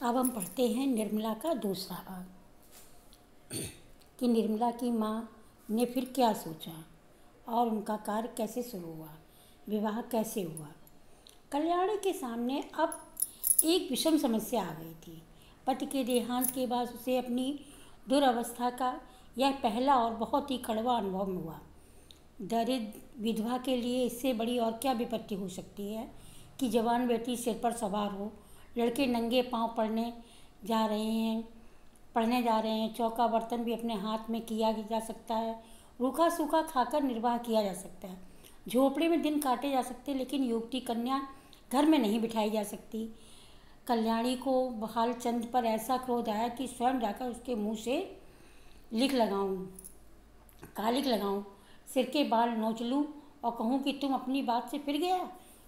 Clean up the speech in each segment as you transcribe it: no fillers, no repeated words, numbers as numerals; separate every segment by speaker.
Speaker 1: अब हम पढ़ते हैं निर्मला का दूसरा भाग कि निर्मला की माँ ने फिर क्या सोचा और उनका कार्य कैसे शुरू हुआ, विवाह कैसे हुआ। कल्याणी के सामने अब एक विषम समस्या आ गई थी। पति के देहांत के बाद उसे अपनी दुर्अवस्था का यह पहला और बहुत ही कड़वा अनुभव हुआ। दरिद्र विधवा के लिए इससे बड़ी और क्या विपत्ति हो सकती है कि जवान बेटी सिर पर सवार हो, लड़के नंगे पांव पढ़ने जा रहे हैं, चौका बर्तन भी अपने हाथ में किया जा सकता है, रूखा सूखा खाकर निर्वाह किया जा सकता है, झोपड़े में दिन काटे जा सकते, लेकिन युवती कन्या घर में नहीं बिठाई जा सकती। कल्याणी को बहालचंद पर ऐसा क्रोध आया कि स्वयं जाकर उसके मुंह से कालिक लगाऊं, सिर के बाल नोच लूं और कहूं कि तुम अपनी बात से फिर गया,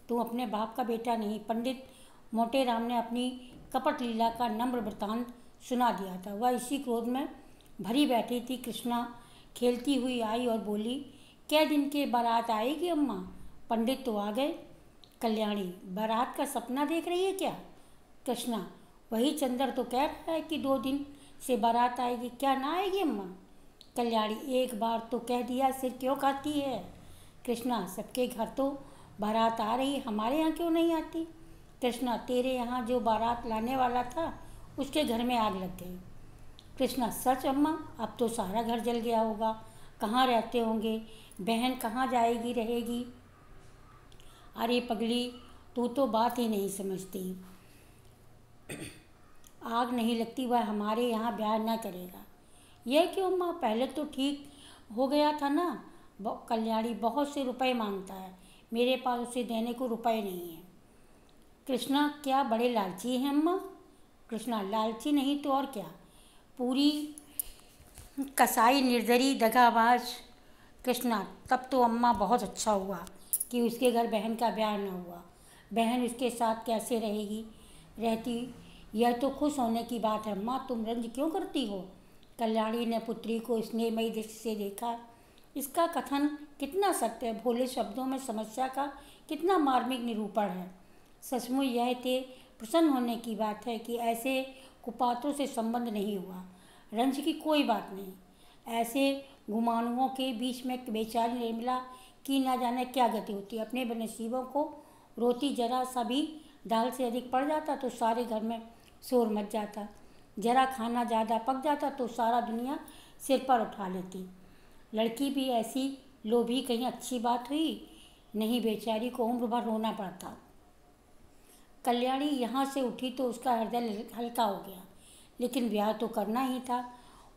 Speaker 1: तुम अपने बाप का बेटा नहीं। पंडित मोटे राम ने अपनी कपट लीला का नम्र वृत्तांत सुना दिया था। वह इसी क्रोध में भरी बैठी थी। कृष्णा खेलती हुई आई और बोली, कै दिन के बारात आएगी अम्मा? पंडित तो आ गए। कल्याणी, बारात का सपना देख रही है क्या? कृष्णा, वही चंद्र तो कह रहा है कि 2 दिन से बारात आएगी, क्या ना आएगी अम्मा? कल्याणी, एक बार तो कह दिया, सिर क्यों खाती है? कृष्णा, सबके घर तो बारात आ रही, हमारे यहाँ क्यों नहीं आती? कृष्णा, तेरे यहाँ जो बारात लाने वाला था उसके घर में आग लग गई। कृष्णा, सच अम्मा? अब तो सारा घर जल गया होगा, कहाँ रहते होंगे? बहन कहाँ जाएगी रहेगी? अरे पगली, तू तो बात ही नहीं समझती। आग नहीं लगती, वह हमारे यहाँ ब्याह न करेगा। यह क्यों अम्मा? पहले तो ठीक हो गया था ना। कल्याणी, बहुत से रुपए मांगता है, मेरे पास उसे देने को रुपए नहीं है। कृष्णा, क्या बड़े लालची हैं अम्मा? कृष्णा, लालची नहीं तो और क्या, पूरी कसाई, निर्दयी, दगाबाज। कृष्णा, तब तो अम्मा बहुत अच्छा हुआ कि उसके घर बहन का ब्याह न हुआ। बहन उसके साथ कैसे रहती, यह तो खुश होने की बात है अम्मा, तुम रंज क्यों करती हो? कल्याणी ने पुत्री को स्नेहमयी दृष्टि से देखा। इसका कथन कितना सत्य है, भोले शब्दों में समस्या का कितना मार्मिक निरूपण है। सचमुच यह थे प्रसन्न होने की बात है कि ऐसे कुपात्रों से संबंध नहीं हुआ। रंज की कोई बात नहीं। ऐसे गुमानुओं के बीच में बेचारी निर्मला की ना जाने क्या गति होती। अपने बनसीबों को रोती, जरा सा भी दाल से अधिक पड़ जाता तो सारे घर में शोर मच जाता, जरा खाना ज़्यादा पक जाता तो सारा दुनिया सिर पर उठा लेती। लड़की भी ऐसी लोभी कहीं अच्छी बात हुई नहीं, बेचारी को उम्र भर रोना पड़ता। कल्याणी यहाँ से उठी तो उसका हृदय हल्का हो गया, लेकिन ब्याह तो करना ही था।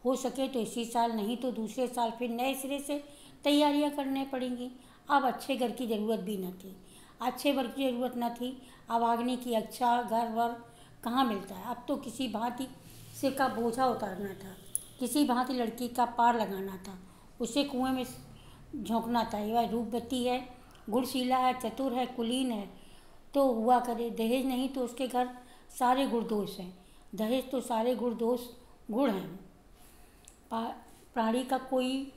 Speaker 1: हो सके तो इसी साल, नहीं तो दूसरे साल फिर नए सिरे से तैयारियां करने पड़ेंगी। अब अच्छे घर की ज़रूरत भी न थी, अच्छे वर की ज़रूरत न थी। अब आगनी की अच्छा घर वर कहाँ मिलता है? अब तो किसी भांति सिर का बोझा उतारना था, किसी भांति लड़की का पार लगाना था, उसे कुएं में झोंकना था। वह रूपवती है, गुणशीला है, चतुर है, कुलीन है तो हुआ करे। दहेज नहीं तो उसके घर सारे गुण दोष हैं। दहेज तो सारे गुण हैं। प्राणी का कोई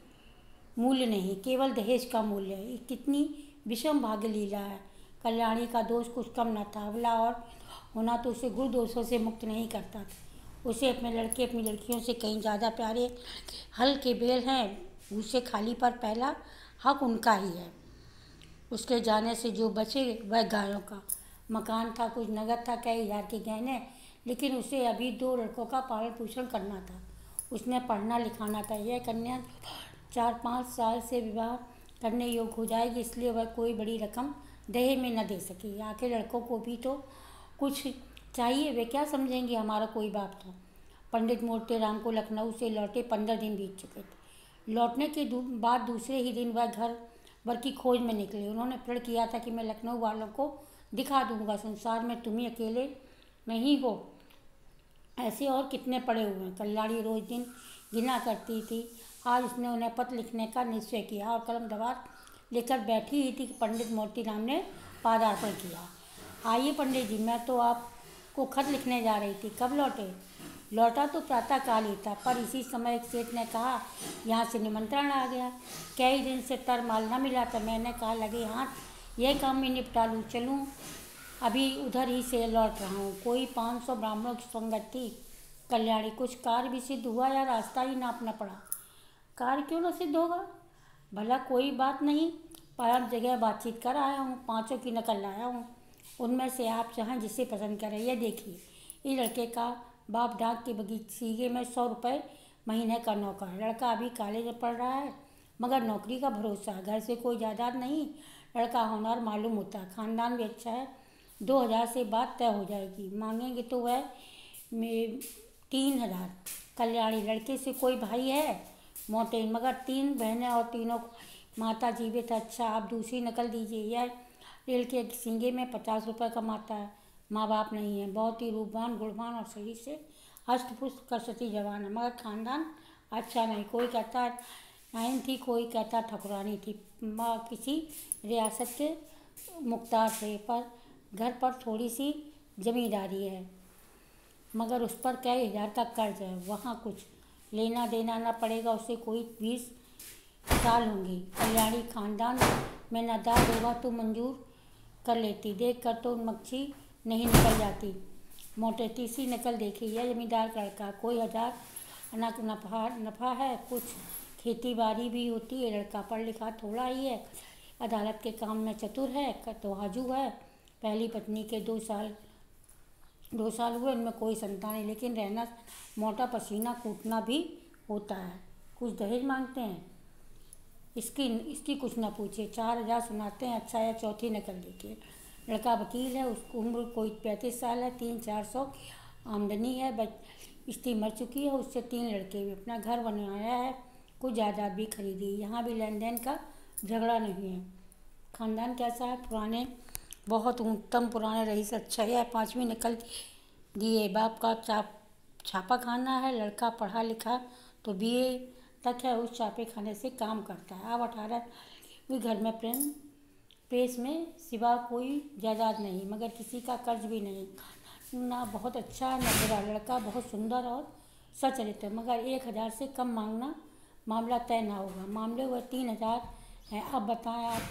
Speaker 1: मूल्य नहीं, केवल दहेज का मूल्य है। कितनी विषम भाग्य लीला है। कल्याणी का दोष कुछ कम न था। अबला और होना तो उसे गुण दोषों से मुक्त नहीं करता था। उसे अपने लड़के अपनी लड़कियों से कहीं ज़्यादा प्यारे। हल के बेल हैं, उसे खाली पर पहला हक उनका ही है। उसके जाने से जो बचे वह गायों का। मकान था, कुछ नगद था, कई हज़ार के गहने, लेकिन उसे अभी 2 लड़कों का पालन पोषण करना था। उसने पढ़ना लिखाना था। यह कन्या 4-5 साल से विवाह करने योग्य हो जाएगी, इसलिए वह कोई बड़ी रकम दहेज में न दे सकेगी। आखिर लड़कों को भी तो कुछ चाहिए, वे क्या समझेंगे हमारा कोई बाप था। पंडित मोटे राम को लखनऊ से लौटे 15 दिन बीत चुके थे। लौटने के बाद दूसरे ही दिन वह घर वर की खोज में निकले। उन्होंने प्रण किया था कि मैं लखनऊ वालों को दिखा दूंगा, संसार में तुम ही अकेले नहीं हो, ऐसे और कितने पड़े हुए हैं। कल्याणी रोज दिन गिना करती थी। आज उसने उन्हें पत्र लिखने का निश्चय किया और कलम दवात लेकर बैठी ही थी कि पंडित मोतीराम ने पादार्पण किया। आइए पंडित जी, मैं तो आपको खत लिखने जा रही थी, कब लौटे? लौटा तो प्रातः काल ही था, पर इसी समय एक सेठ ने कहा यहाँ से निमंत्रण आ गया। कई दिन से तरमाल न मिला था। मैंने कहा लगे हाथ यह काम में निपटा लूँ, चलूँ अभी उधर ही से लौट रहा हूँ। कोई 500 ब्राह्मणों की संगत थी कल्याणी। कुछ कार्य भी सिद्ध हुआ या रास्ता ही नापना पड़ा। कार्य क्यों न सिद्ध होगा, भला कोई बात नहीं। 5 जगह बातचीत कर आया हूँ, 5 की नकल लाया हूँ। उनमें से आप चाहें जिसे पसंद करें। यह देखिए, इस लड़के का बाप डाक के बगीचे में 100 रुपये महीने का नौकर है। लड़का अभी कॉलेज में पढ़ रहा है, मगर नौकरी का भरोसा है। घर से कोई जायदाद नहीं। लड़का होनहार मालूम होता है, ख़ानदान भी अच्छा है। 2000 से बात तय हो जाएगी। मांगेंगे तो वह 3000। कल्याणी, लड़के से कोई भाई है? मोटे, मगर 3 बहनें और तीनों माता जीवित है। अच्छा, आप दूसरी नकल दीजिए। यह रेल के सींगे में 50 रुपये कमाता है। माँ बाप नहीं है, बहुत ही रूपवान, गुणवान और शरीर से हष्टपुष्ट कसरती जवान है, मगर खानदान अच्छा नहीं। कोई कहता नाइन थी, कोई कहता ठकुरानी थी। माँ किसी रियासत के मुख्तार थे, पर घर पर थोड़ी सी जमींदारी है, मगर उस पर कई हज़ार का कर्ज है। वहाँ कुछ लेना देना ना पड़ेगा उसे। कोई 20 साल होंगी। कल्याणी, खानदान में न दाग होगा तो मंजूर कर लेती। देख कर तो मक्खी नहीं निकल जाती। मोटे, तीसरी नकल देखी। यह जमींदार का लड़का, कोई 1000 अनक नफा है। कुछ खेती बाड़ी भी होती है। लड़का पढ़ लिखा थोड़ा ही है, अदालत के काम में चतुर है, तवाजू है। पहली पत्नी के 2 साल हुए, उनमें कोई संतान नहीं, लेकिन रहना मोटा, पसीना कूटना भी होता है। कुछ दहेज मांगते हैं, इसकी कुछ ना पूछे। 4000 सुनाते हैं। अच्छा है, चौथी नकल देखिए। लड़का वकील है, उसकी उम्र कोई 35 साल है। 300-400 आमदनी है। स्त्री मर चुकी है, उससे 3 लड़के भी। अपना घर बनवाया है, कुछ जायदाद भी खरीदी। यहाँ भी लेन देन का झगड़ा नहीं है। खानदान कैसा है? पुराने, बहुत उत्तम पुराने रईस। अच्छा है। 5वीं नकल दिए। बाप का छापा खाना है। लड़का पढ़ा लिखा तो BA तक है, उस छापे खाने से काम करता है। अब 18 घर में पेश में सिवा कोई जायदाद नहीं, मगर किसी का कर्ज भी नहीं। ना बहुत अच्छा न बुरा। लड़का बहुत सुंदर और सचरित्र है, मगर 1000 से कम मांगना मामला तय ना होगा। मामले हुए 3000 हैं। अब बताएं आप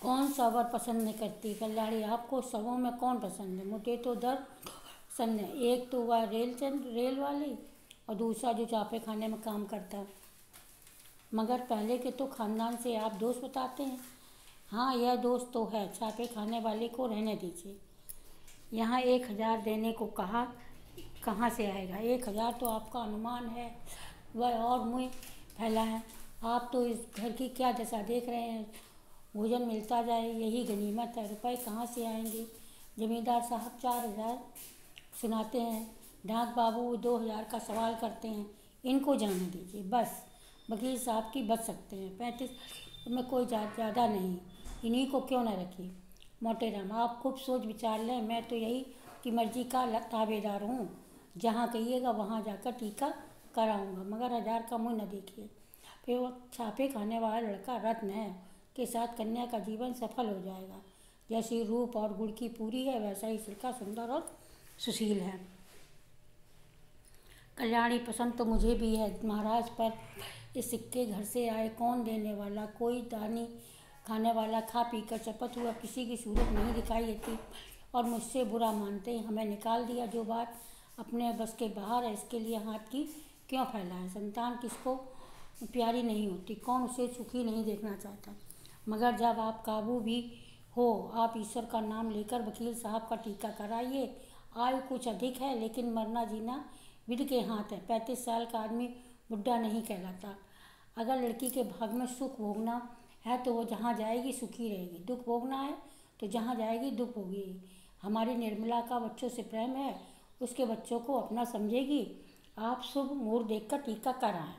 Speaker 1: कौन सा वर पसंद नहीं करती? कल्याणी, आपको सबों में कौन पसंद है? मुझे तो दर पसंद है। एक तो वह रेल वाली, और दूसरा जो छापे खाने में काम करता है। मगर पहले के तो खानदान से आप दोस्त बताते हैं। हाँ, यह दोस्त तो है। छापे खाने वाले को रहने दीजिए। यहाँ 1000 देने को कहा, कहाँ से आएगा? 1000 तो आपका अनुमान है, वह और मुँह फैला है। आप तो इस घर की क्या दशा देख रहे हैं? भोजन मिलता जाए, यही गनीमत है। रुपए कहाँ से आएंगे? जमींदार साहब 4000 सुनाते हैं। डाक बाबू 2000 का सवाल करते हैं। इनको जाने दीजिए बस। वकील साहब की बच सकते हैं। 35 में कोई ज़्यादा नहीं, इन्हीं को क्यों ना रखिए। मोटे राम, आप खूब सोच विचार लें। मैं तो यही की मर्जी का ताबेदार हूँ। जहाँ कहिएगा वहाँ जाकर टीका कराऊँगा, मगर 1000 का मुँह न देखिए। फिर वो छापे खाने वाला लड़का रत्न है के साथ कन्या का जीवन सफल हो जाएगा। जैसी रूप और गुण की पूरी है, वैसा ही लड़का सुंदर और सुशील है। कल्याणी, पसंद तो मुझे भी है महाराज, पर इस सिक्के घर से आए, कौन देने वाला? कोई दानी खाने वाला खा पी कर चपत हुआ, किसी की सूरत नहीं दिखाई देती, और मुझसे बुरा मानते ही हमें निकाल दिया। जो बात अपने बस के बाहर है, इसके लिए हाथ की क्यों फैलाएं? संतान किसको प्यारी नहीं होती? कौन उसे सुखी नहीं देखना चाहता? मगर जब आप काबू भी हो, आप ईश्वर का नाम लेकर वकील साहब का टीका कराइए। आयु कुछ अधिक है, लेकिन मरना जीना विधि के हाथ है। 35 साल का आदमी बुढ़ा नहीं कहलाता। अगर लड़की के भाग में सुख भोगना है तो वो जहाँ जाएगी सुखी रहेगी। दुख भोगना है तो जहाँ जाएगी दुख भोगेगी। हमारी निर्मला का बच्चों से प्रेम है, उसके बच्चों को अपना समझेगी। आप शुभ मुहूर्त देखकर टीका कराएं।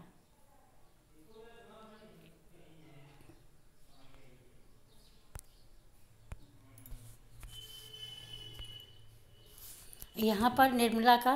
Speaker 1: यहाँ पर निर्मला का